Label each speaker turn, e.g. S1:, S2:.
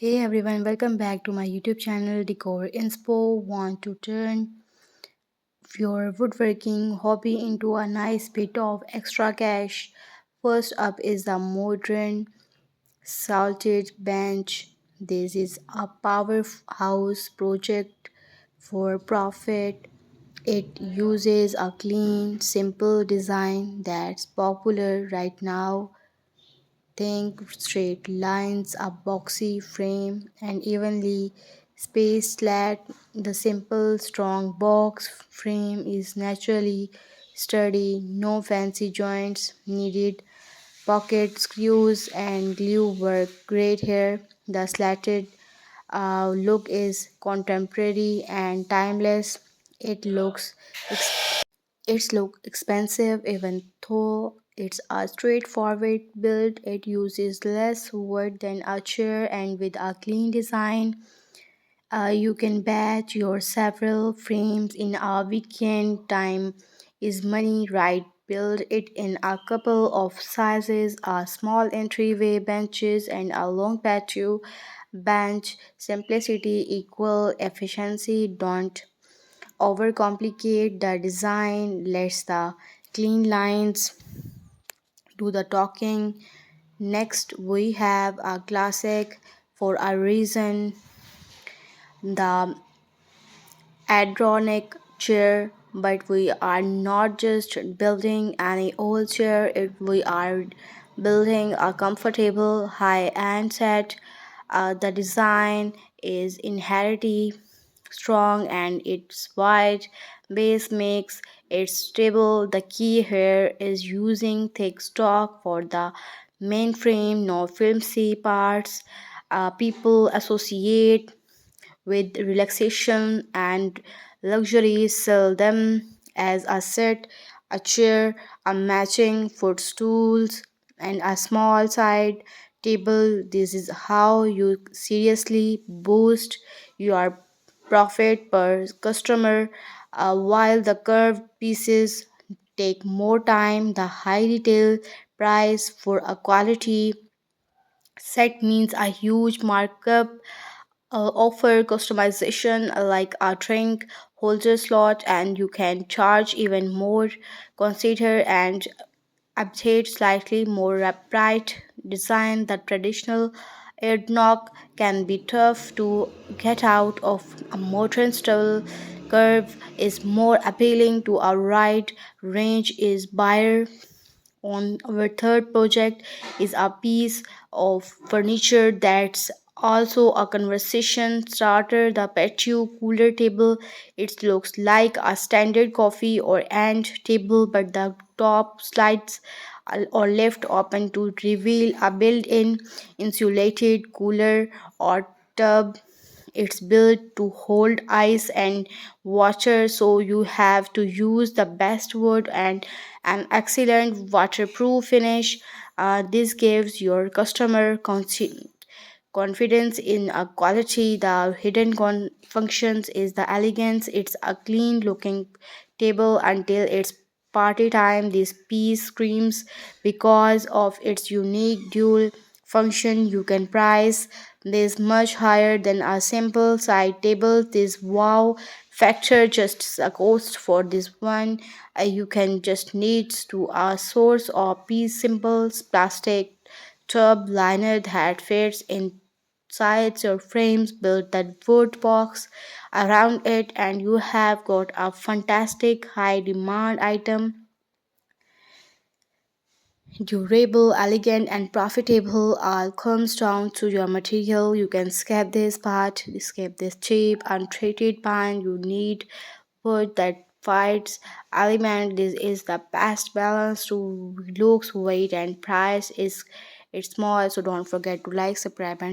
S1: Hey everyone, welcome back to my YouTube channel Decor Inspo. Want to turn your woodworking hobby into a nice bit of extra cash? First up is the modern salted bench. This is a powerhouse project for profit. It uses a clean, simple design that's popular right now. Think straight lines, a boxy frame, and evenly spaced slat. The simple, strong box frame is naturally sturdy, no fancy joints needed. Pocket screws and glue work great here. The slatted look is contemporary and timeless. It looks its look expensive even though it's a straightforward build. It uses less wood than a chair and with a clean design. You can batch your several frames in a weekend. Time is money, right? Build it in a couple of sizes, a small entryway benches and a long patio bench. Simplicity equal efficiency. Don't overcomplicate the design, lets the clean lines do the talking. Next, we have a classic for a reason, the Adronic chair, but we are not just building any old chair, we are building a comfortable high-end set. The design is inherently strong and its wide base makes it stable. The key here is using thick stock for the main frame, no flimsy parts. People associate with relaxation and luxury, sell them as a set, a chair, a matching footstools, and a small side table. This is how you seriously boost your profit per customer. While the curved pieces take more time, the high retail price for a quality set means a huge markup. Offer customization like a drink holder slot, and you can charge even more. Consider and update slightly more bright design. The traditional earthknock can be tough to get out of. A modern style curve is more appealing to a wide range is buyer. On our third project is a piece of furniture that's also a conversation starter, the patio cooler table. It looks like a standard coffee or end table, but the top slides or left open to reveal a built-in insulated cooler or tub. It's built to hold ice and water, so you have to use the best wood and an excellent waterproof finish. This gives your customer confidence in a quality. The hidden functions is the elegance. It's a clean looking table until it's party time. This piece screams because of its unique dual function. You can price this much higher than a simple side table. This wow factor just a cost for this one. You can just need to a source or piece simple plastic tub liner that fits inside your frames. Build that wood box around it and you have got a fantastic high demand item. Durable, elegant, and profitable all comes down to your material. You can skip this part, skip this cheap, untreated pine. You need wood that fights element. This is the best balance to looks, weight, and price. Is it's small, so don't forget to like, subscribe, and